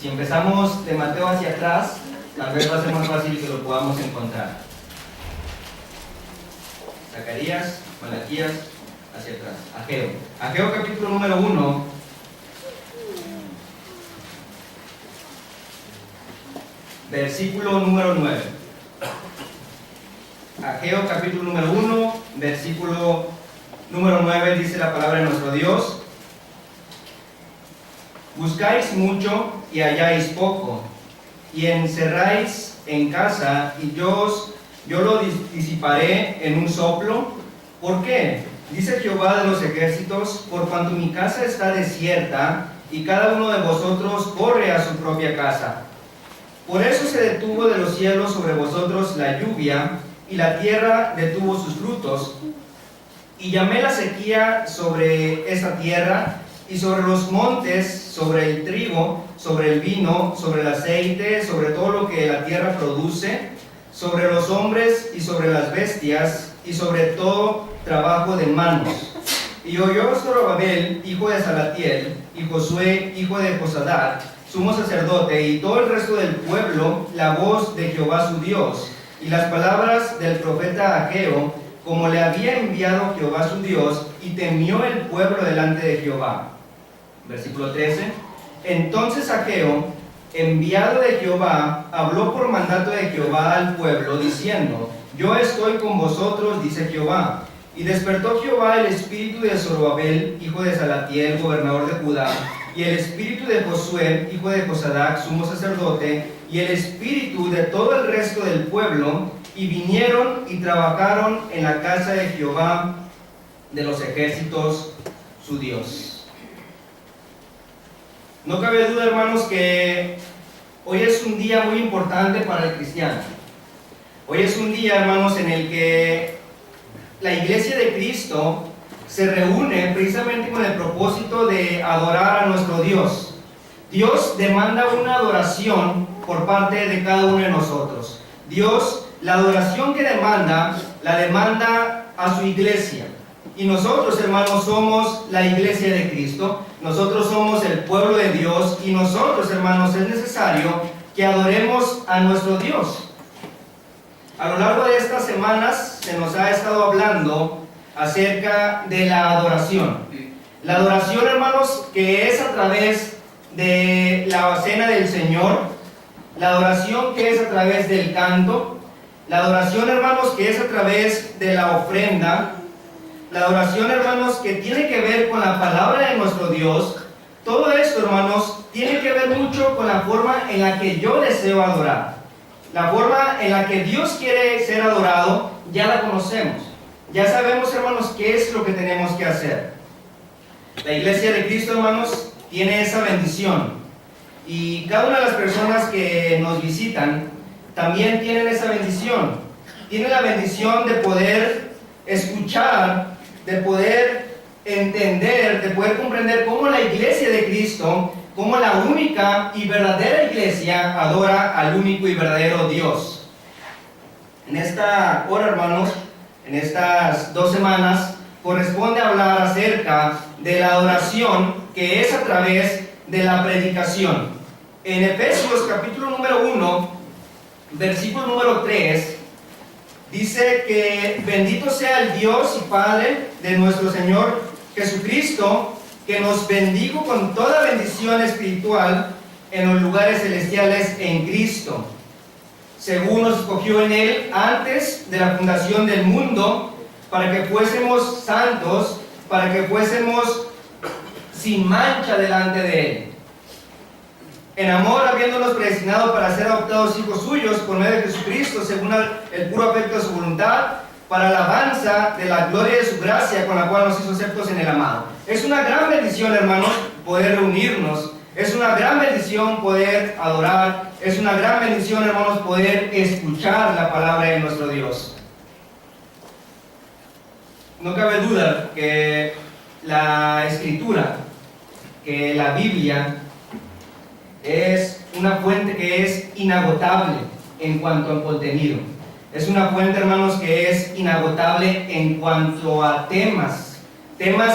Si empezamos de Mateo hacia atrás, tal vez va a ser más fácil que lo podamos encontrar. Zacarías, Malaquías, hacia atrás. Ageo. Ageo capítulo número 1. Versículo número 9. Ageo capítulo número 1, versículo número 9, dice la palabra de nuestro Dios: buscáis mucho y halláis poco, y encerráis en casa, y yo lo disiparé en un soplo. ¿Por qué? Dice Jehová de los ejércitos: por cuanto mi casa está desierta, y cada uno de vosotros corre a su propia casa. Por eso se detuvo de los cielos sobre vosotros la lluvia, y la tierra detuvo sus frutos, y llamé la sequía sobre esa tierra, y sobre los montes, sobre el trigo, sobre el vino, sobre el aceite, sobre todo lo que la tierra produce, sobre los hombres y sobre las bestias, y sobre todo trabajo de manos. Y oyó Zorobabel, hijo de Salatiel, y Josué, hijo de Josadac, sumo sacerdote, y todo el resto del pueblo, la voz de Jehová su Dios, y las palabras del profeta Ageo, como le había enviado Jehová su Dios, y temió el pueblo delante de Jehová. Versículo 13. Entonces Ageo, enviado de Jehová, habló por mandato de Jehová al pueblo, diciendo: yo estoy con vosotros, dice Jehová. Y despertó Jehová el espíritu de Zorobabel, hijo de Salatiel, gobernador de Judá, y el espíritu de Josué, hijo de Josadac, sumo sacerdote, y el espíritu de todo el resto del pueblo, y vinieron y trabajaron en la casa de Jehová de los ejércitos, su Dios. No cabe duda, hermanos, que hoy es un día muy importante para el cristiano. Hoy es un día, hermanos, en el que la iglesia de Cristo se reúne precisamente con el propósito de adorar a nuestro Dios. Dios demanda una adoración por parte de cada uno de nosotros. Dios, la adoración que demanda, la demanda a su iglesia. Y nosotros, hermanos, somos la iglesia de Cristo. Nosotros somos el pueblo de Dios. Y nosotros, hermanos, es necesario que adoremos a nuestro Dios. A lo largo de estas semanas se nos ha estado hablando acerca de la adoración. La adoración, hermanos, que es a través de la cena del Señor, la adoración que es a través del canto, la adoración, hermanos, que es a través de la ofrenda, la adoración, hermanos, que tiene que ver con la palabra de nuestro Dios. Todo esto, hermanos, tiene que ver mucho con la forma en la que yo deseo adorar. La forma en la que Dios quiere ser adorado, ya la conocemos. Ya sabemos, hermanos, qué es lo que tenemos que hacer. La iglesia de Cristo, hermanos, tiene esa bendición. Y cada una de las personas que nos visitan también tienen esa bendición. Tienen la bendición de poder escuchar, de poder entender, de poder comprender cómo la iglesia de Cristo, cómo la única y verdadera iglesia adora al único y verdadero Dios. En esta hora, hermanos, en estas 2 semanas, corresponde hablar acerca de la adoración que es a través de la predicación. En Efesios capítulo número 1, versículo número 3, dice que bendito sea el Dios y Padre de nuestro Señor Jesucristo, que nos bendijo con toda bendición espiritual en los lugares celestiales en Cristo, según nos escogió en Él antes de la fundación del mundo, para que fuésemos santos, para que fuésemos sin mancha delante de Él. En amor, habiéndonos predestinado para ser adoptados hijos suyos por medio de Jesucristo, según el puro afecto de su voluntad, para alabanza de la gloria de su gracia, con la cual nos hizo aceptos en el amado. Es una gran bendición, hermanos, poder reunirnos. Es una gran bendición poder adorar. Es una gran bendición, hermanos, poder escuchar la palabra de nuestro Dios. No cabe duda que la Escritura, que la Biblia, es una fuente que es inagotable en cuanto al contenido. Es una fuente, hermanos, que es inagotable en cuanto a temas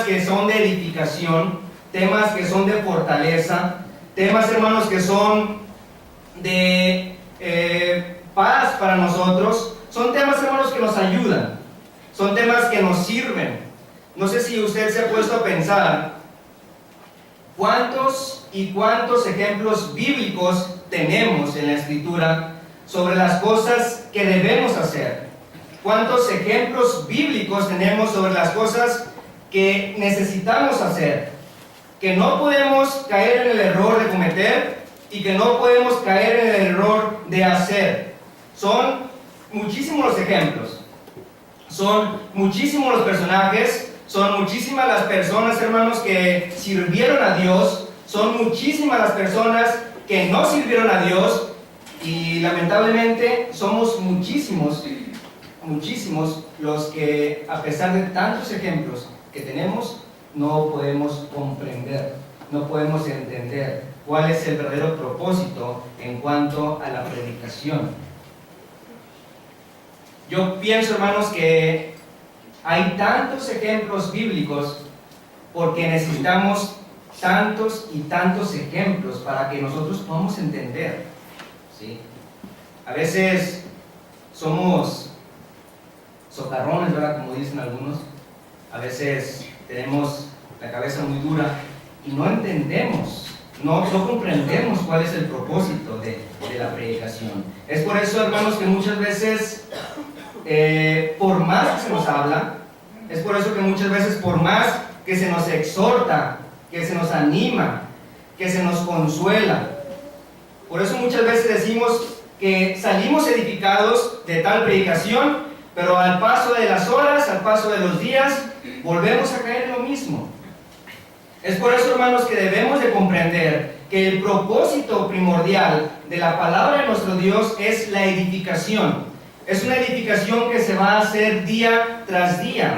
que son de edificación, temas que son de fortaleza, temas, hermanos, que son de paz para nosotros, son temas, hermanos, que nos ayudan, son temas que nos sirven. No sé si usted se ha puesto a pensar cuántos y cuántos ejemplos bíblicos tenemos en la Escritura sobre las cosas que debemos hacer. ¿Cuántos ejemplos bíblicos tenemos sobre las cosas que necesitamos hacer? Que no podemos caer en el error de cometer y que no podemos caer en el error de hacer. Son muchísimos los ejemplos, son muchísimos los personajes, son muchísimas las personas, hermanos, que sirvieron a Dios, son muchísimas las personas que no sirvieron a Dios, y lamentablemente somos muchísimos los que, a pesar de tantos ejemplos que tenemos, no podemos comprender, no podemos entender cuál es el verdadero propósito en cuanto a la predicación. Yo pienso, hermanos, que hay tantos ejemplos bíblicos porque necesitamos tantos y tantos ejemplos para que nosotros podamos entender, ¿sí? A veces somos socarrones, ¿verdad? Como dicen algunos. A veces tenemos la cabeza muy dura y no entendemos, no comprendemos cuál es el propósito de la predicación. Es por eso, hermanos, que muchas veces, por más que se nos habla, es por eso que muchas veces, por más que se nos exhorta, que se nos anima, que se nos consuela, por eso muchas veces decimos que salimos edificados de tal predicación, pero al paso de las horas, al paso de los días, volvemos a caer en lo mismo. Es por eso, hermanos, que debemos de comprender que el propósito primordial de la palabra de nuestro Dios es la edificación. Es una edificación que se va a hacer día tras día,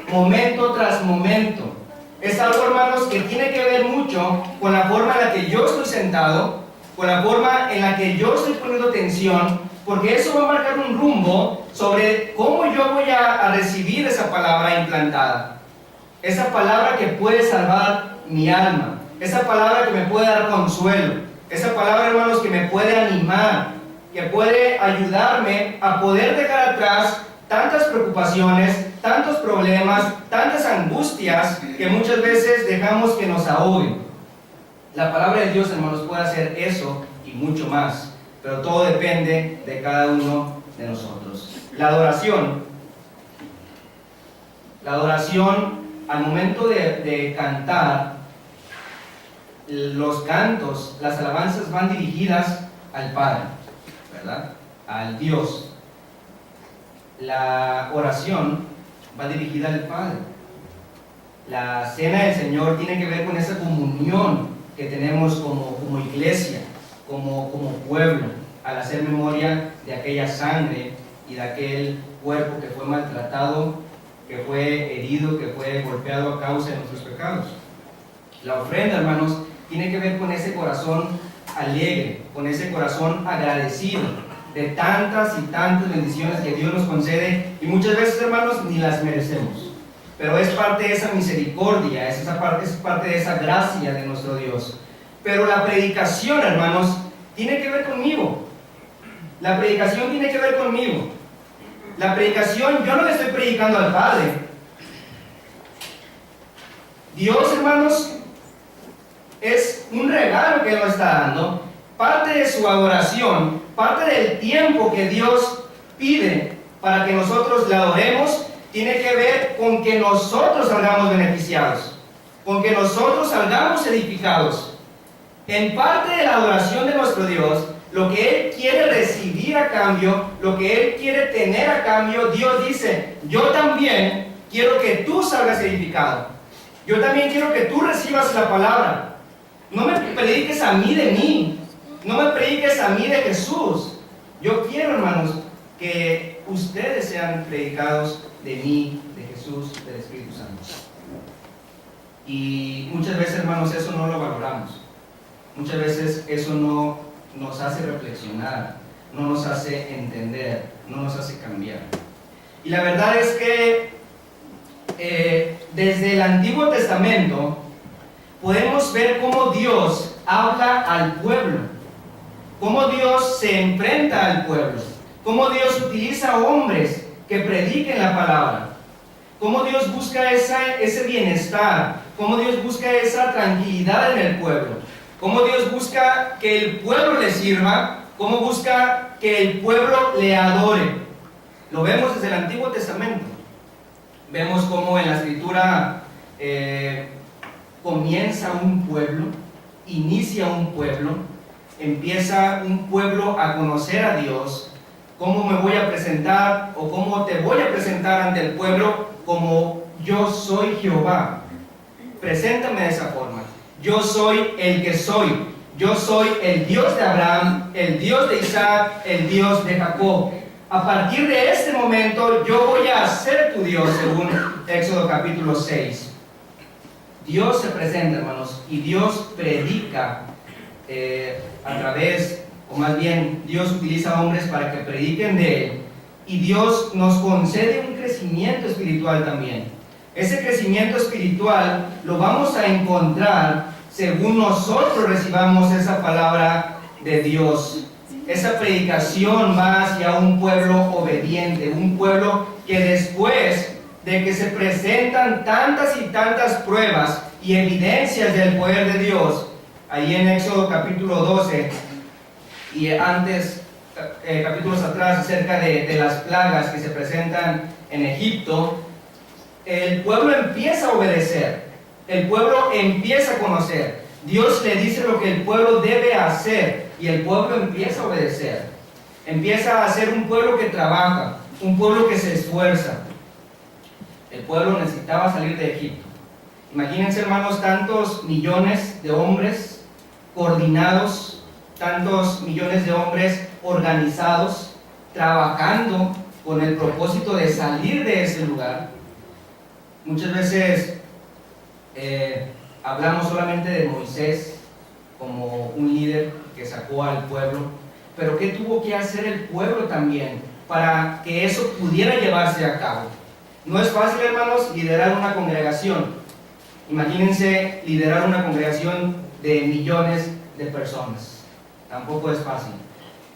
momento tras momento. Es algo, hermanos, que tiene que ver mucho con la forma en la que yo estoy sentado, con la forma en la que yo estoy poniendo atención, porque eso va a marcar un rumbo sobre cómo yo voy a recibir esa palabra implantada. Esa palabra que puede salvar mi alma, esa palabra que me puede dar consuelo, esa palabra, hermanos, que me puede animar, que puede ayudarme a poder dejar atrás tantas preocupaciones, tantos problemas, tantas angustias que muchas veces dejamos que nos ahoguen. La palabra de Dios, hermanos, puede hacer eso y mucho más, pero todo depende de cada uno de nosotros. La adoración, al momento de cantar, los cantos, las alabanzas van dirigidas al Padre, ¿verdad? Al Dios. La oración va dirigida al Padre. La cena del Señor tiene que ver con esa comunión que tenemos como iglesia, como pueblo, al hacer memoria de aquella sangre y de aquel cuerpo que fue maltratado, que fue herido, que fue golpeado a causa de nuestros pecados. La ofrenda, hermanos, tiene que ver con ese corazón alegre, con ese corazón agradecido de tantas y tantas bendiciones que Dios nos concede, y muchas veces, hermanos, ni las merecemos, pero es parte de esa misericordia, es parte de esa gracia de nuestro Dios. Pero la predicación, hermanos, tiene que ver conmigo. La predicación tiene que ver conmigo. La predicación, yo no le estoy predicando al Padre. Dios, hermanos, es un regalo que Él nos está dando. Parte de su adoración, parte del tiempo que Dios pide para que nosotros le adoremos, tiene que ver con que nosotros salgamos beneficiados, con que nosotros salgamos edificados. En parte de la adoración de nuestro Dios, lo que Él quiere recibir a cambio, lo que Él quiere tener a cambio, Dios dice: yo también quiero que tú salgas edificado. Yo también quiero que tú recibas la palabra. No me prediques a mí de mí, no me prediques a mí de Jesús. Yo quiero, hermanos, que ustedes sean predicados de mí, de Jesús, del Espíritu Santo. Y muchas veces, hermanos, eso no lo valoramos. Muchas veces eso no nos hace reflexionar, no nos hace entender, no nos hace cambiar. Y la verdad es que desde el Antiguo Testamento podemos ver cómo Dios habla al pueblo, cómo Dios se enfrenta al pueblo, cómo Dios utiliza hombres que prediquen la palabra, cómo Dios busca ese bienestar, cómo Dios busca esa tranquilidad en el pueblo, cómo Dios busca que el pueblo le sirva, cómo busca que el pueblo le adore. Lo vemos desde el Antiguo Testamento. Vemos cómo en la Escritura comienza un pueblo, inicia un pueblo, empieza un pueblo a conocer a Dios. ¿Cómo me voy a presentar o cómo te voy a presentar ante el pueblo? Como yo soy Jehová. Preséntame de esa forma. Yo soy el que soy. Yo soy el Dios de Abraham, el Dios de Isaac, el Dios de Jacob. A partir de este momento yo voy a ser tu Dios, según Éxodo capítulo 6. Dios se presenta, hermanos, y Dios predica a través, o más bien, Dios utiliza hombres para que prediquen de Él. Y Dios nos concede un crecimiento espiritual también. Ese crecimiento espiritual lo vamos a encontrar según nosotros recibamos esa palabra de Dios. Esa predicación va hacia un pueblo obediente, un pueblo que después de que se presentan tantas y tantas pruebas y evidencias del poder de Dios, ahí en Éxodo capítulo 12 y antes, capítulos atrás, acerca de las plagas que se presentan en Egipto, el pueblo empieza a obedecer, el pueblo empieza a conocer. Dios le dice lo que el pueblo debe hacer y el pueblo empieza a obedecer. Empieza a ser un pueblo que trabaja, un pueblo que se esfuerza. El pueblo necesitaba salir de Egipto. Imagínense, hermanos, tantos millones de hombres coordinados, tantos millones de hombres organizados, trabajando con el propósito de salir de ese lugar. Muchas veces hablamos solamente de Moisés como un líder que sacó al pueblo, pero ¿qué tuvo que hacer el pueblo también para que eso pudiera llevarse a cabo? No es fácil, hermanos, liderar una congregación. Imagínense liderar una congregación de millones de personas. Tampoco es fácil.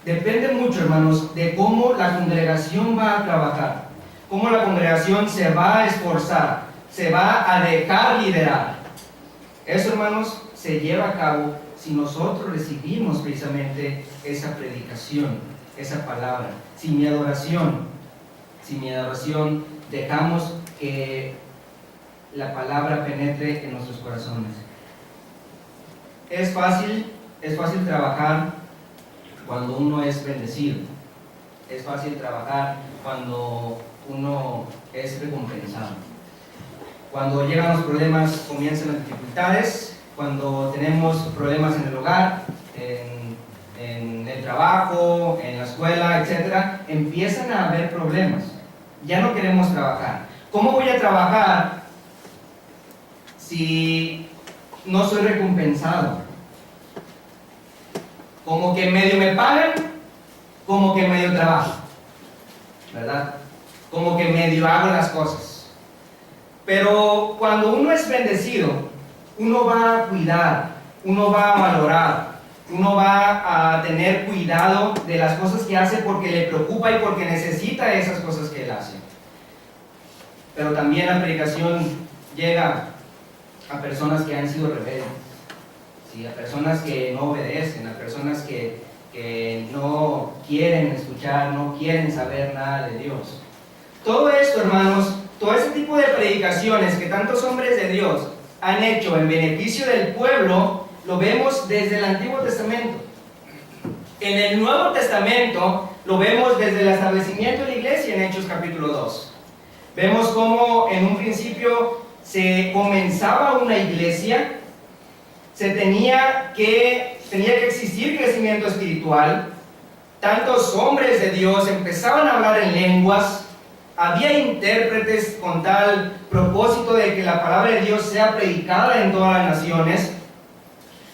Depende mucho, hermanos, de cómo la congregación va a trabajar, cómo la congregación se va a esforzar, se va a dejar liderar. Eso, hermanos, se lleva a cabo si nosotros recibimos precisamente esa predicación, esa palabra. Si mi adoración dejamos que la palabra penetre en nuestros corazones. Es fácil trabajar cuando uno es bendecido. Es fácil trabajar cuando uno es recompensado. Cuando llegan los problemas, comienzan las dificultades. Cuando tenemos problemas en el hogar, en el trabajo, en la escuela, etc., empiezan a haber problemas. Ya no queremos trabajar. ¿Cómo voy a trabajar si no soy recompensado? Como que medio me pagan, como que medio trabajo, ¿verdad? Como que medio hago las cosas. Pero cuando uno es bendecido, uno va a cuidar, uno va a valorar, uno va a tener cuidado de las cosas que hace porque le preocupa y porque necesita esas cosas que él hace. Pero también la predicación llega a personas que han sido rebeldes, ¿sí? A personas que no obedecen, a personas que no quieren escuchar, no quieren saber nada de Dios. Todo esto, hermanos, todo este tipo de predicaciones que tantos hombres de Dios han hecho en beneficio del pueblo, lo vemos desde el Antiguo Testamento. En el Nuevo Testamento lo vemos desde el establecimiento de la iglesia en Hechos capítulo 2. Vemos cómo en un principio se comenzaba una iglesia, tenía que existir crecimiento espiritual, tantos hombres de Dios empezaban a hablar en lenguas, había intérpretes con tal propósito de que la palabra de Dios sea predicada en todas las naciones.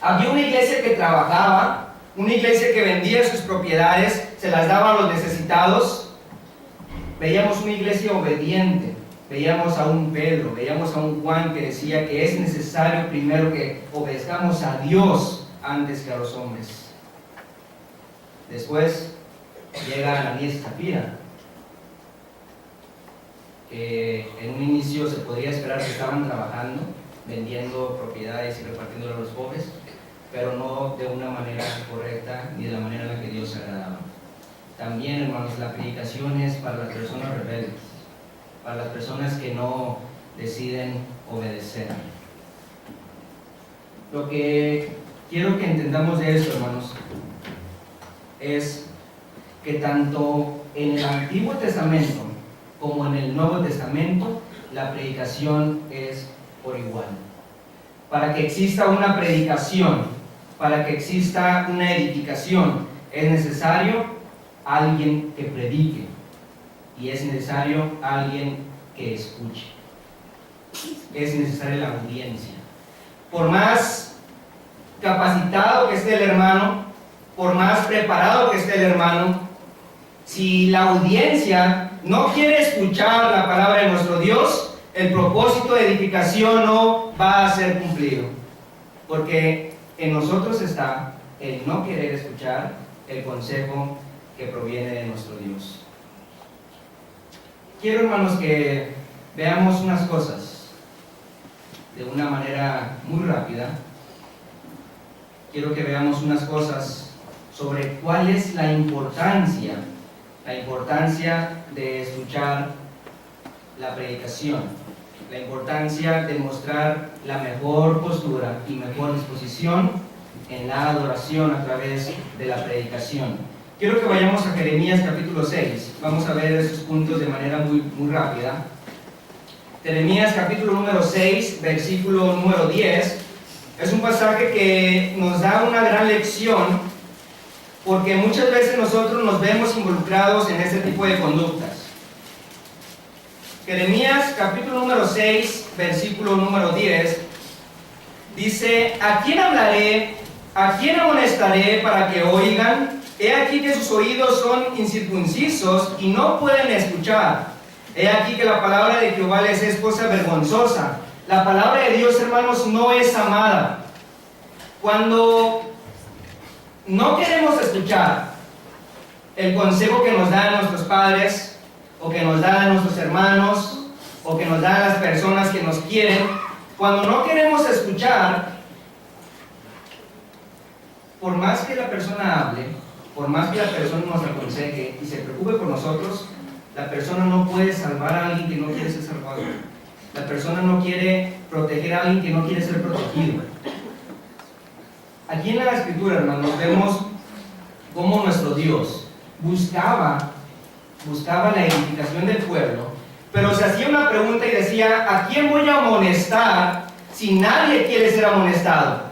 Había una iglesia que trabajaba, una iglesia que vendía sus propiedades, se las daba a los necesitados. Veíamos una iglesia obediente, veíamos a un Pedro, veíamos a un Juan que decía que es necesario primero que obedezcamos a Dios antes que a los hombres. Después llega Ananías y Zafira, que en un inicio se podría esperar que estaban trabajando, vendiendo propiedades y repartiéndolas a los pobres, pero no de una manera correcta ni de la manera en la que Dios agradaba. También, hermanos, la predicación es para las personas rebeldes, para las personas que no deciden obedecer. Lo que quiero que entendamos de esto, hermanos, es que tanto en el Antiguo Testamento como en el Nuevo Testamento, la predicación es por igual. Para que exista una predicación, para que exista una edificación, es necesario alguien que predique y es necesario alguien que escuche. Es necesaria la audiencia. Por más capacitado que esté el hermano, por más preparado que esté el hermano, si la audiencia no quiere escuchar la palabra de nuestro Dios, el propósito de edificación no va a ser cumplido, porque en nosotros está el no querer escuchar el consejo que proviene de nuestro Dios. Quiero, hermanos, que veamos unas cosas de una manera muy rápida. Quiero que veamos unas cosas sobre cuál es la importancia de escuchar la predicación, la importancia de mostrar la mejor postura y mejor disposición en la adoración a través de la predicación. Quiero que vayamos a Jeremías capítulo 6. Vamos a ver esos puntos de manera muy rápida. Jeremías capítulo número 6, versículo número 10. Es un pasaje que nos da una gran lección, porque muchas veces nosotros nos vemos involucrados en este tipo de conductas. Jeremías capítulo número 6, versículo número 10, dice: ¿A quién hablaré? ¿A quién amonestaré para que oigan? He aquí que sus oídos son incircuncisos y no pueden escuchar. He aquí que la palabra de Jehová les es cosa vergonzosa. La palabra de Dios, hermanos, no es amada. Cuando no queremos escuchar el consejo que nos dan nuestros padres, o que nos dan nuestros hermanos, o que nos dan las personas que nos quieren, cuando no queremos escuchar, por más que la persona hable, por más que la persona nos aconseje y se preocupe por nosotros, la persona no puede salvar a alguien que no quiere ser salvado. La persona no quiere proteger a alguien que no quiere ser protegido. Aquí en la Escritura, hermanos, vemos cómo nuestro Dios buscaba la edificación del pueblo, pero se hacía una pregunta y decía: ¿a quién voy a amonestar si nadie quiere ser amonestado?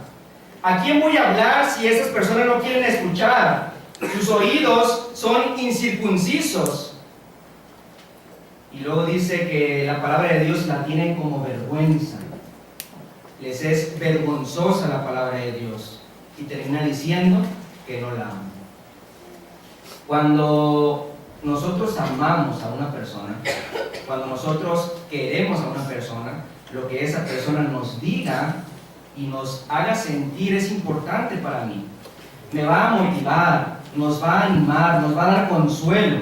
¿A quién voy a hablar si esas personas no quieren escuchar? Sus oídos son incircuncisos. Y luego dice que la palabra de Dios la tienen como vergüenza. Les es vergonzosa la palabra de Dios. Y termina diciendo que no la aman. Cuando nosotros amamos a una persona, cuando nosotros queremos a una persona, lo que esa persona nos diga y nos haga sentir es importante para mí. Me va a motivar, nos va a animar, nos va a dar consuelo,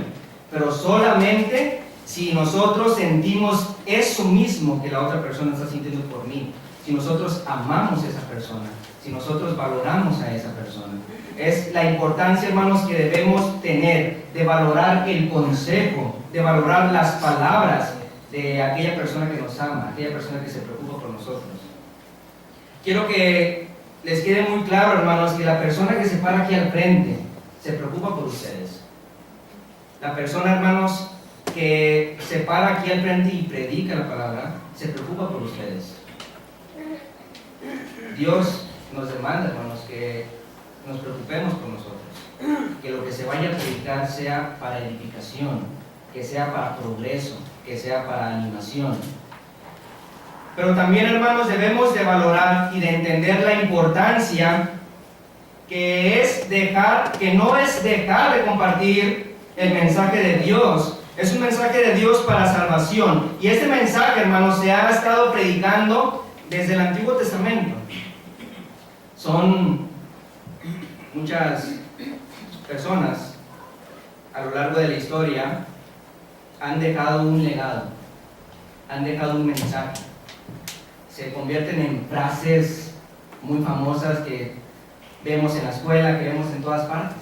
pero solamente si nosotros sentimos eso mismo que la otra persona está sintiendo por mí, si nosotros amamos a esa persona, si nosotros valoramos a esa persona. Es la importancia, hermanos, que debemos tener de valorar el consejo, de valorar las palabras de aquella persona que nos ama, aquella persona que se preocupa por nosotros. Quiero que les quede muy claro, hermanos, que la persona que se para aquí al frente se preocupa por ustedes. La persona, hermanos, que se para aquí al frente y predica la palabra, se preocupa por ustedes. Dios nos demanda, hermanos, que nos preocupemos por nosotros, que lo que se vaya a predicar sea para edificación, que sea para progreso, que sea para animación. Pero también, hermanos, debemos de valorar y de entender la importancia que no es dejar de compartir el mensaje de Dios. Es un mensaje de Dios para salvación. Y este mensaje, hermanos, se ha estado predicando desde el Antiguo Testamento. Son muchas personas a lo largo de la historia han dejado un legado, han dejado un mensaje. Se convierten en frases muy famosas que vemos en la escuela, que vemos en todas partes.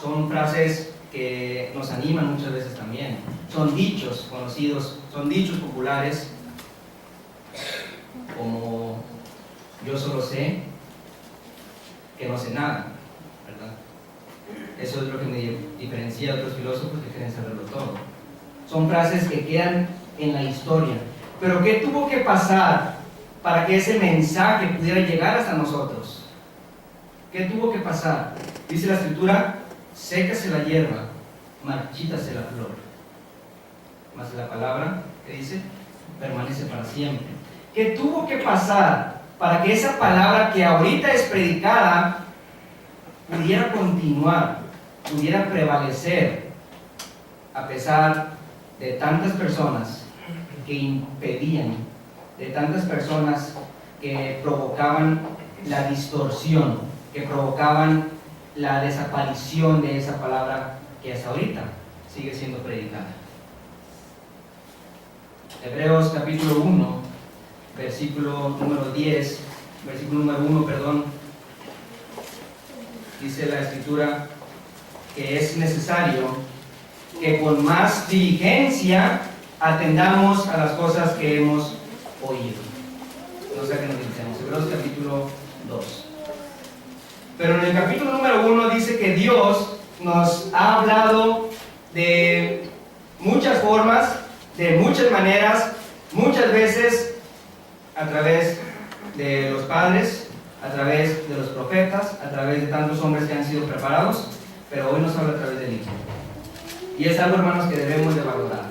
Son frases que nos animan muchas veces también. Son dichos conocidos, son dichos populares, como yo solo sé que no sé nada, ¿verdad? Eso es lo que me diferencia de otros filósofos que quieren saberlo todo. Son frases que quedan en la historia. Pero ¿qué tuvo que pasar para que ese mensaje pudiera llegar hasta nosotros? ¿Qué tuvo que pasar? Dice la Escritura: sécase la hierba, marchítase la flor, mas la palabra, ¿qué dice? Permanece para siempre. ¿Qué tuvo que pasar para que esa palabra que ahorita es predicada pudiera continuar, pudiera prevalecer, a pesar de tantas personas que impedían, de tantas personas que provocaban la distorsión, que provocaban la desaparición de esa palabra que hasta ahorita sigue siendo predicada? Hebreos capítulo 1, versículo número 10, versículo número 1, perdón, dice la Escritura que es necesario que con más diligencia atendamos a las cosas que hemos oído. No sé qué nos dice, Hebreos capítulo 2. Pero en el capítulo número 1 dice que Dios nos ha hablado de muchas formas, de muchas maneras, muchas veces a través de los padres, a través de los profetas, a través de tantos hombres que han sido preparados, pero hoy nos habla a través del Hijo. Y es algo, hermanos, que debemos de valorar,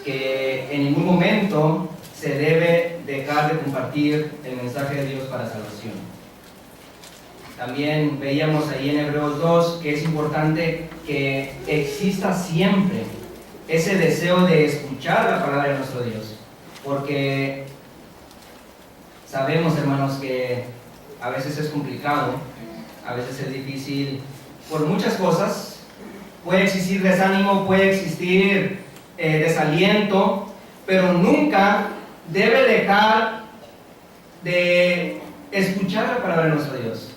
que en ningún momento se debe dejar de compartir el mensaje de Dios para salvación. También veíamos ahí en Hebreos 2 que es importante que exista siempre ese deseo de escuchar la palabra de nuestro Dios, porque sabemos, hermanos, que a veces es complicado, a veces es difícil por muchas cosas. Puede existir desánimo, puede existir desaliento, pero nunca debe dejar de escuchar la palabra de nuestro Dios,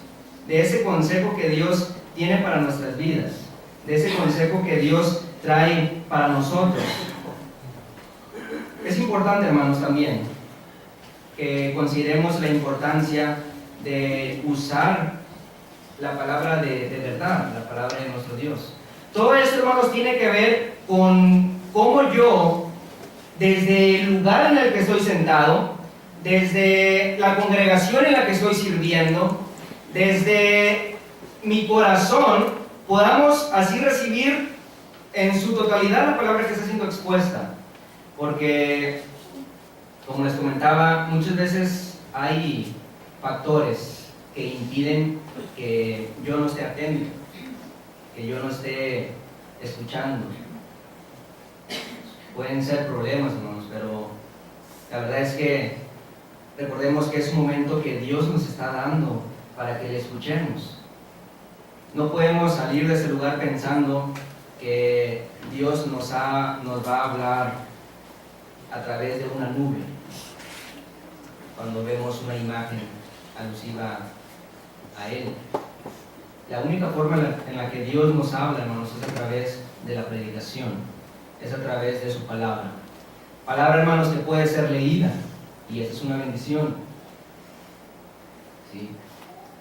de ese consejo que Dios tiene para nuestras vidas, de ese consejo que Dios trae para nosotros. Es importante, hermanos, también que consideremos la importancia de usar la palabra de verdad, la palabra de nuestro Dios. Todo esto, hermanos, tiene que ver con cómo yo, desde el lugar en el que estoy sentado, desde la congregación en la que estoy sirviendo, desde mi corazón, podamos así recibir en su totalidad la palabra que está siendo expuesta. Porque, como les comentaba, muchas veces hay factores que impiden que yo no esté atento, que yo no esté escuchando. Pueden ser problemas, hermanos, pero la verdad es que recordemos que es un momento que Dios nos está dando para que le escuchemos. No podemos salir de ese lugar pensando que Dios nos va a hablar a través de una nube, cuando vemos una imagen alusiva a Él. La única forma en la que Dios nos habla, hermanos, es a través de la predicación, es a través de su palabra. Palabra, hermanos, que puede ser leída, y esa es una bendición. ¿Sí?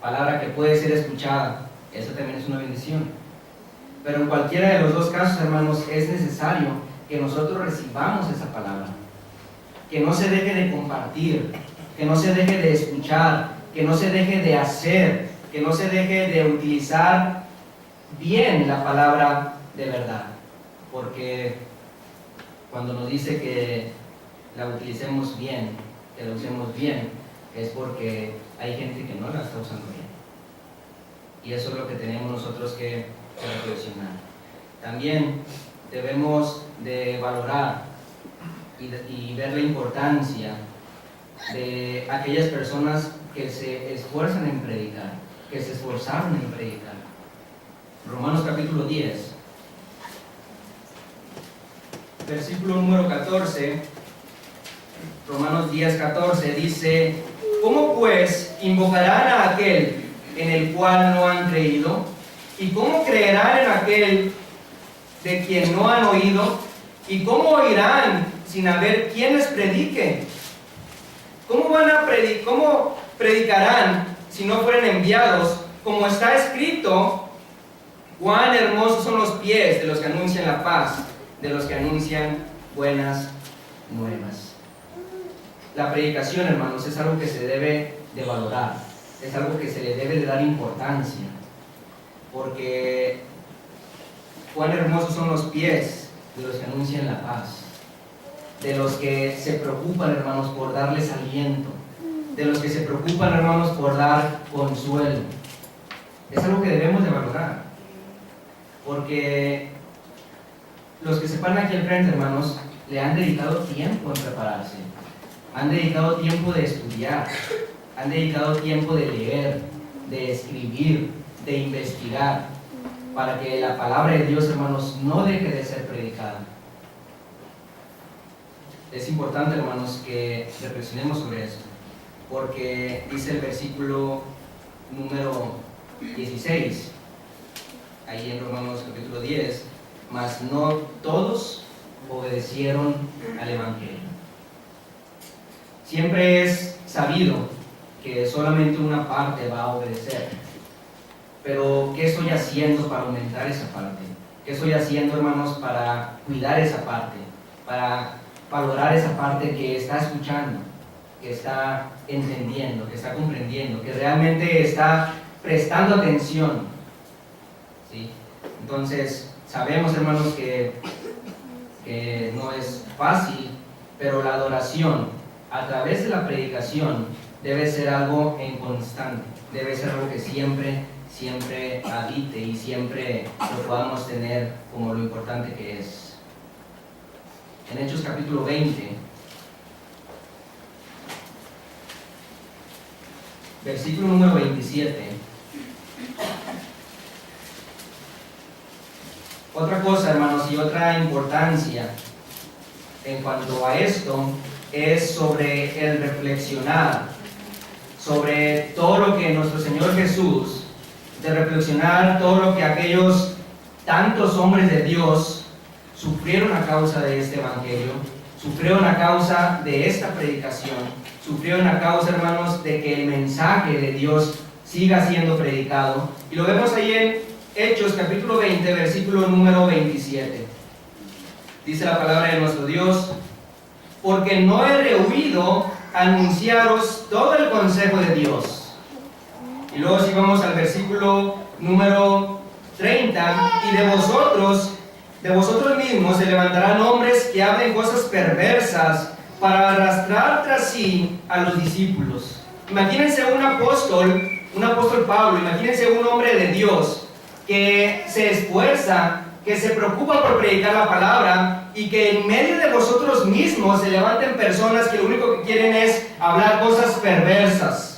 Palabra que puede ser escuchada, esa también es una bendición. Pero en cualquiera de los dos casos, hermanos, es necesario que nosotros recibamos esa palabra, que no se deje de compartir, que no se deje de escuchar, que no se deje de hacer, que no se deje de utilizar bien la palabra de verdad, porque cuando nos dice que la utilicemos bien, que la usemos bien, es porque hay gente que no la está usando bien. Y eso es lo que tenemos nosotros que reflexionar. También debemos de valorar y ver la importancia de aquellas personas que se esfuerzan en predicar, que se esforzaron en predicar. Romanos capítulo 10, versículo número 14. Romanos 10, 14 dice: ¿cómo pues invocarán a aquel en el cual no han creído? ¿Y cómo creerán en aquel de quien no han oído? ¿Y cómo oirán sin haber quien les predique? ¿Cómo predicarán si no fueren enviados? Como está escrito: cuán hermosos son los pies de los que anuncian la paz, de los que anuncian buenas nuevas. La predicación, hermanos, es algo que se debe de valorar, es algo que se le debe de dar importancia, porque cuán hermosos son los pies de los que anuncian la paz, de los que se preocupan, hermanos, por darles aliento, de los que se preocupan, hermanos, por dar consuelo. Es algo que debemos de valorar, porque los que se paran aquí al frente, hermanos, le han dedicado tiempo en prepararse, han dedicado tiempo de estudiar, han dedicado tiempo de leer, de escribir, de investigar, para que la palabra de Dios, hermanos, no deje de ser predicada. Es importante, hermanos, que reflexionemos sobre esto, porque dice el versículo número 16, ahí en Romanos capítulo 10, mas no todos obedecieron al Evangelio. Siempre es sabido que solamente una parte va a obedecer, pero ¿qué estoy haciendo para aumentar esa parte? ¿Qué estoy haciendo, hermanos, para cuidar esa parte? Para valorar esa parte que está escuchando, que está entendiendo, que está comprendiendo, que realmente está prestando atención, ¿sí? Entonces, sabemos, hermanos, que no es fácil, pero la adoración a través de la predicación debe ser algo en constante, debe ser algo que siempre habite y siempre lo podamos tener como lo importante que es. En Hechos capítulo 20, versículo número 27. Otra cosa, hermanos, y otra importancia en cuanto a esto es sobre el reflexionar, sobre todo lo que nuestro Señor Jesús, de reflexionar todo lo que aquellos tantos hombres de Dios sufrieron a causa de este Evangelio, sufrieron a causa de esta predicación, sufrieron a causa, hermanos, de que el mensaje de Dios siga siendo predicado. Y lo vemos ahí en Hechos capítulo 20, versículo número 27. Dice la palabra de nuestro Dios: porque no he rehuido anunciaros todo el consejo de Dios. Y luego si vamos al versículo número 30, y de vosotros mismos se levantarán hombres que hablen cosas perversas para arrastrar tras sí a los discípulos. Imagínense un apóstol Pablo, imagínense un hombre de Dios que se esfuerza, que se preocupa por predicar la palabra, y que en medio de vosotros mismos se levanten personas que lo único que quieren es hablar cosas perversas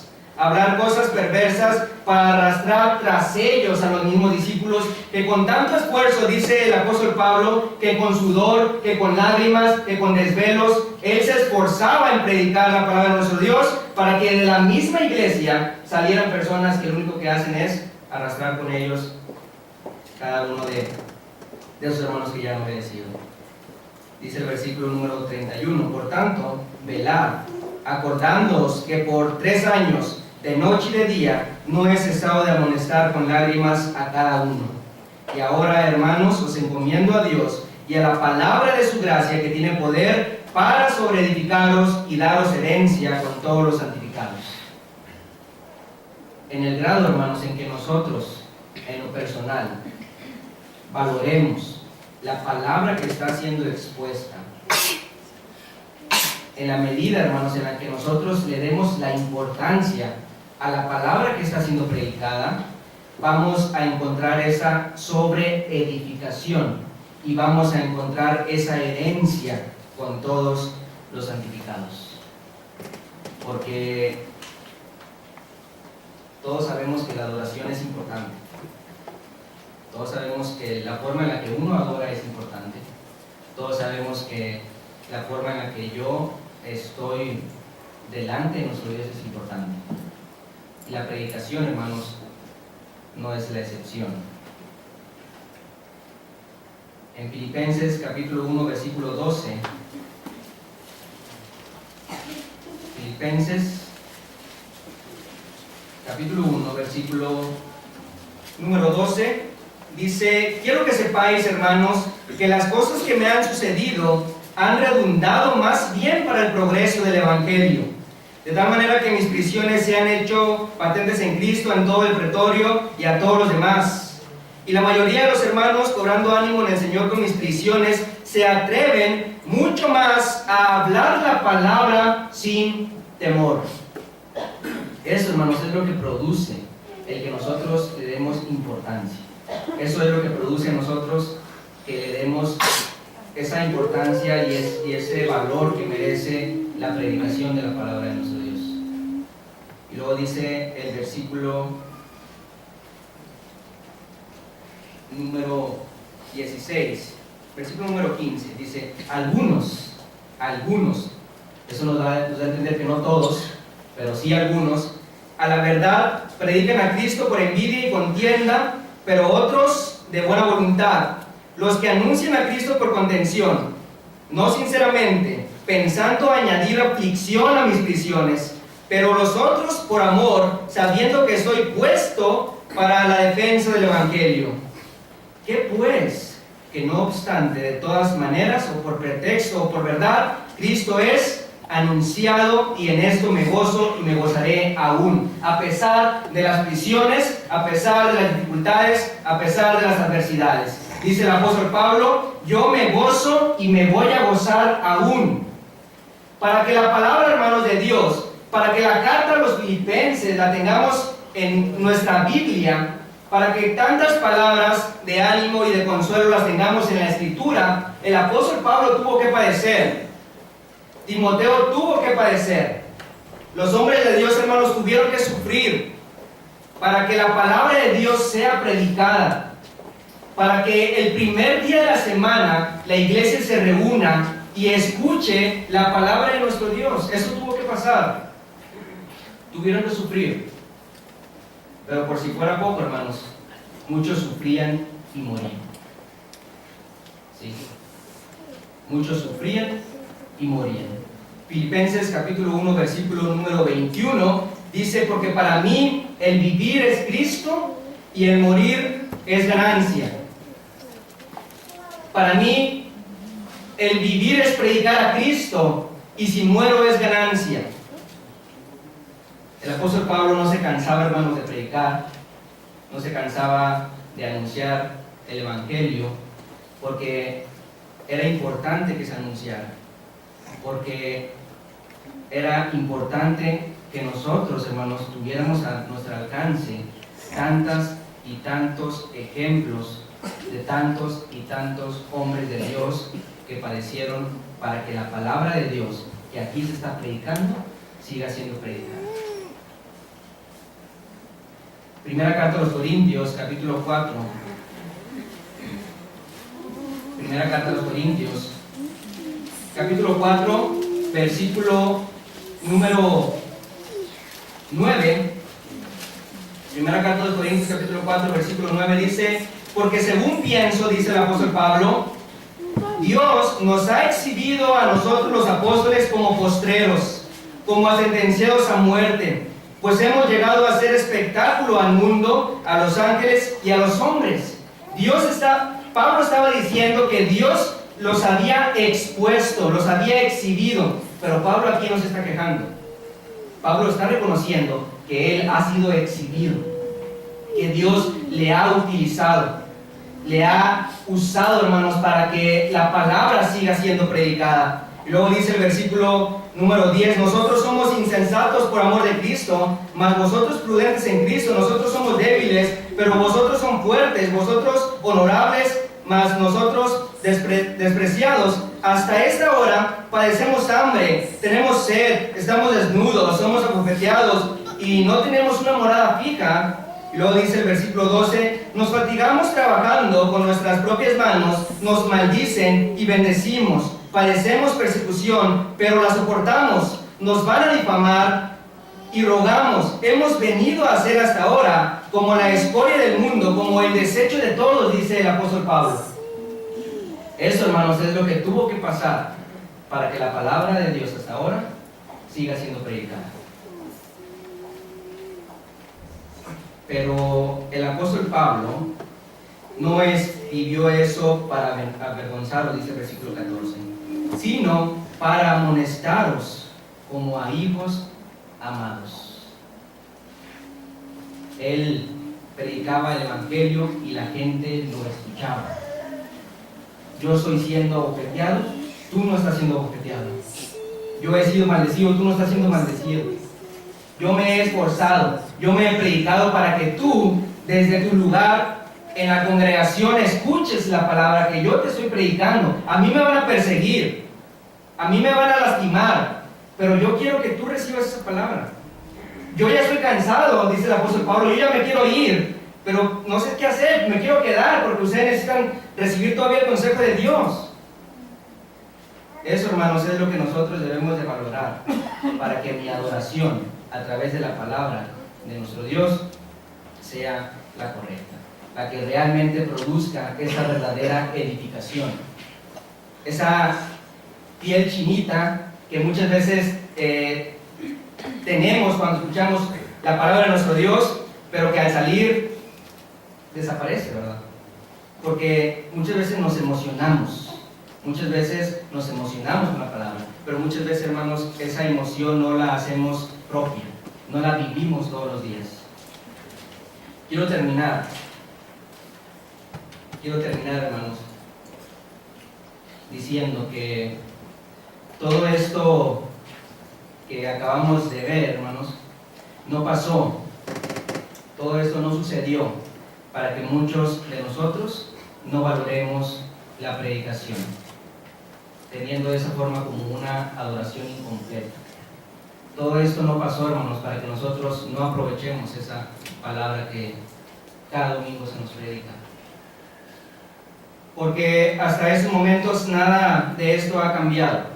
para arrastrar tras ellos a los mismos discípulos, que con tanto esfuerzo, dice el apóstol Pablo, que con sudor, que con lágrimas, que con desvelos, él se esforzaba en predicar la palabra de nuestro Dios, para que de la misma iglesia salieran personas que lo único que hacen es arrastrar con ellos cada uno de sus hermanos que ya han obedecido. Dice el versículo número 31, por tanto, velad, acordándoos que por 3 años, de noche y de día, no he cesado de amonestar con lágrimas a cada uno. Y ahora, hermanos, os encomiendo a Dios y a la palabra de su gracia, que tiene poder para sobreedificaros y daros herencia con todos los santificados. En el grado, hermanos, en que nosotros, en lo personal, valoremos la palabra que está siendo expuesta, en la medida, hermanos, en la que nosotros le demos la importancia a la palabra que está siendo predicada, vamos a encontrar esa sobreedificación y vamos a encontrar esa herencia con todos los santificados. porque todos sabemos que la adoración es importante. Todos sabemos que la forma en la que uno adora es importante. Todos sabemos que la forma en la que yo estoy delante de nuestro Dios es importante. Y la predicación, hermanos, no es la excepción. En Filipenses capítulo 1, versículo 12, Filipenses capítulo 1, versículo número 12, dice: quiero que sepáis, hermanos, que las cosas que me han sucedido han redundado más bien para el progreso del Evangelio, de tal manera que mis prisiones se han hecho patentes en Cristo en todo el pretorio y a todos los demás. Y la mayoría de los hermanos, cobrando ánimo en el Señor con mis prisiones, se atreven mucho más a hablar la palabra sin temor. Eso, hermanos, es lo que produce el que nosotros le demos importancia. Eso es lo que produce en nosotros que le demos esa importancia y ese valor que merece la predicación de la palabra de nuestro Dios. Y luego dice el versículo número 16, versículo número 15, dice: algunos, eso nos da a entender que no todos, pero sí algunos, a la verdad predican a Cristo por envidia y contienda, pero otros de buena voluntad. Los que anuncian a Cristo por contención, no sinceramente, pensando añadir aflicción a mis prisiones, pero los otros por amor, sabiendo que soy puesto para la defensa del Evangelio. ¿Qué pues? Que no obstante, de todas maneras, o por pretexto o por verdad, Cristo es anunciado, y en esto me gozo y me gozaré aún, a pesar de las prisiones, a pesar de las dificultades, a pesar de las adversidades. Dice el apóstol Pablo: yo me gozo y me voy a gozar aún. Para que la palabra, hermanos, de Dios, para que la carta a los filipenses la tengamos en nuestra Biblia, para que tantas palabras de ánimo y de consuelo las tengamos en la Escritura, el apóstol Pablo tuvo que padecer. Timoteo tuvo que padecer. Los hombres de Dios, hermanos, tuvieron que sufrir para que la palabra de Dios sea predicada, para que el primer día de la semana la iglesia se reúna y escuche la palabra de nuestro Dios. Eso tuvo que pasar. Tuvieron que sufrir. Pero por si fuera poco, hermanos, muchos sufrían y morían. ¿Sí? Muchos sufrían y morían. Filipenses capítulo 1, versículo número 21, dice: porque para mí el vivir es Cristo y el morir es ganancia. Para mí el vivir es predicar a Cristo, y si muero es ganancia. El apóstol Pablo no se cansaba, hermanos, de predicar, no se cansaba de anunciar el Evangelio, porque era importante que se anunciara, porque era importante que nosotros, hermanos, tuviéramos a nuestro alcance tantas y tantos ejemplos de tantos y tantos hombres de Dios que padecieron para que la palabra de Dios que aquí se está predicando siga siendo predicada. Primera carta a los Corintios, capítulo 4. Primera carta a los Corintios, capítulo 4, versículo número 9. Primera carta a los Corintios, capítulo 4, versículo 9 dice: porque según pienso, dice el apóstol Pablo, Dios nos ha exhibido a nosotros los apóstoles como postreros, como a sentenciados a muerte, pues hemos llegado a ser espectáculo al mundo, a los ángeles y a los hombres. Pablo estaba diciendo que Dios los había expuesto, los había exhibido, pero Pablo aquí no se está quejando. Pablo está reconociendo que él ha sido exhibido, que Dios le ha utilizado, le ha usado, hermanos, para que la palabra siga siendo predicada. Y luego dice el versículo número 10: nosotros somos insensatos por amor de Cristo, mas vosotros prudentes en Cristo. Nosotros somos débiles, pero vosotros son fuertes. Vosotros honorables, mas nosotros despreciados hasta esta hora padecemos hambre, tenemos sed, estamos desnudos, somos abofeteados y no tenemos una morada fija. Y luego dice el versículo 12, nos fatigamos trabajando con nuestras propias manos, nos maldicen y bendecimos, padecemos persecución, pero la soportamos, nos van a difamar y rogamos, hemos venido a ser hasta ahora como la escoria del mundo, como el desecho de todos, dice el apóstol Pablo. Eso, hermanos, es lo que tuvo que pasar para que la palabra de Dios hasta ahora siga siendo predicada. Pero el apóstol Pablo no vivió eso para avergonzaros, dice el versículo 14, sino para amonestaros como a hijos amados. Él predicaba el evangelio y la gente lo escuchaba. Yo estoy siendo abofeteado, tú no estás siendo abofeteado. Yo he sido maldecido, tú no estás siendo maldecido. Yo me he esforzado, yo me he predicado para que tú, desde tu lugar en la congregación, escuches la palabra que yo te estoy predicando. A mí me van a perseguir, a mí me van a lastimar, pero yo quiero que tú recibas esa palabra. Yo ya estoy cansado, dice el apóstol Pablo, yo ya me quiero ir, pero no sé qué hacer, me quiero quedar porque ustedes necesitan recibir todavía el consejo de Dios. Eso, hermanos, es lo que nosotros debemos de valorar para que mi adoración a través de la palabra de nuestro Dios sea la correcta, la que realmente produzca esa verdadera edificación, esa piel chinita que muchas veces tenemos cuando escuchamos la palabra de nuestro Dios, pero que al salir desaparece, ¿verdad? Porque muchas veces nos emocionamos con la palabra, pero muchas veces, hermanos, esa emoción no la hacemos propia, no la vivimos todos los días. Quiero terminar, hermanos, diciendo que todo esto que acabamos de ver, hermanos, no pasó, todo esto no sucedió para que muchos de nosotros no valoremos la predicación, teniendo de esa forma como una adoración incompleta. Todo esto no pasó, hermanos, para que nosotros no aprovechemos esa palabra que cada domingo se nos predica. Porque hasta estos momentos nada de esto ha cambiado.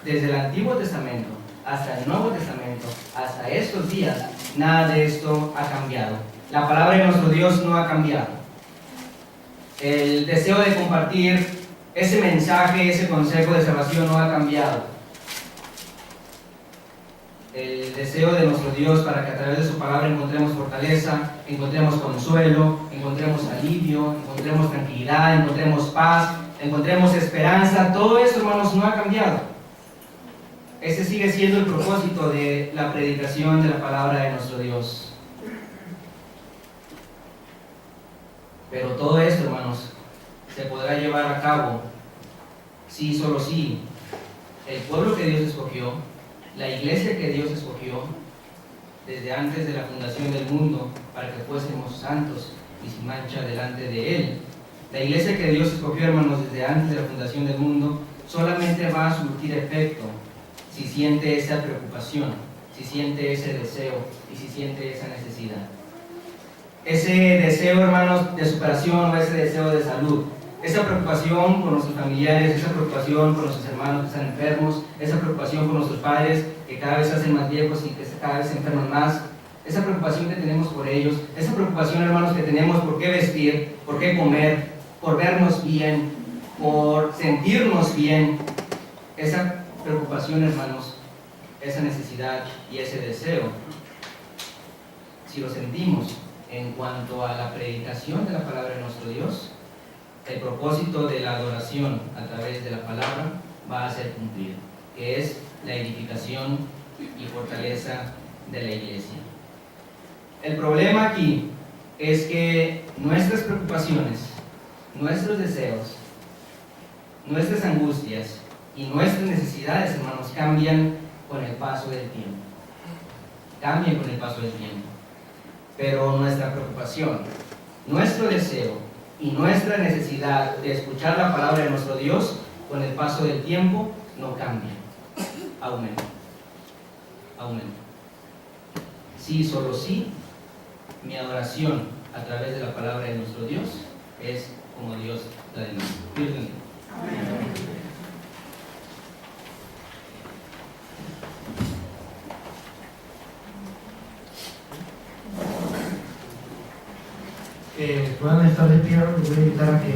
Desde el Antiguo Testamento hasta el Nuevo Testamento, hasta estos días, nada de esto ha cambiado. La palabra de nuestro Dios no ha cambiado. El deseo de compartir ese mensaje, ese consejo de salvación no ha cambiado. El deseo de nuestro Dios para que a través de su palabra encontremos fortaleza, encontremos consuelo, encontremos alivio, encontremos tranquilidad, encontremos paz, encontremos esperanza, todo eso, hermanos, no ha cambiado. Ese sigue siendo el propósito de la predicación de la palabra de nuestro Dios. Pero todo esto, hermanos, se podrá llevar a cabo si, solo si, el pueblo que Dios escogió, la iglesia que Dios escogió, desde antes de la fundación del mundo, para que fuésemos santos y sin mancha delante de Él. La iglesia que Dios escogió, hermanos, desde antes de la fundación del mundo, solamente va a surtir efecto si siente esa preocupación, si siente ese deseo y si siente esa necesidad. Ese deseo, hermanos, de superación o ese deseo de salud, esa preocupación por nuestros familiares, esa preocupación por nuestros hermanos que están enfermos, esa preocupación por nuestros padres que cada vez se hacen más viejos y que cada vez se enferman más, esa preocupación que tenemos por ellos, esa preocupación, hermanos, que tenemos por qué vestir, por qué comer, por vernos bien, por sentirnos bien, esa preocupación, hermanos, esa necesidad y ese deseo, si lo sentimos en cuanto a la predicación de la palabra de nuestro Dios, el propósito de la adoración a través de la palabra va a ser cumplido, que es la edificación y fortaleza de la iglesia. El problema aquí es que nuestras preocupaciones, nuestros deseos, nuestras angustias y nuestras necesidades, hermanos, cambian con el paso del tiempo. Cambian con el paso del tiempo. Pero nuestra preocupación, nuestro deseo y nuestra necesidad de escuchar la palabra de nuestro Dios con el paso del tiempo no cambia, aumenta. Sí, solo sí, mi adoración a través de la palabra de nuestro Dios es como Dios la demanda. Dios bendiga. Puedan estar de pie, los voy a invitar a que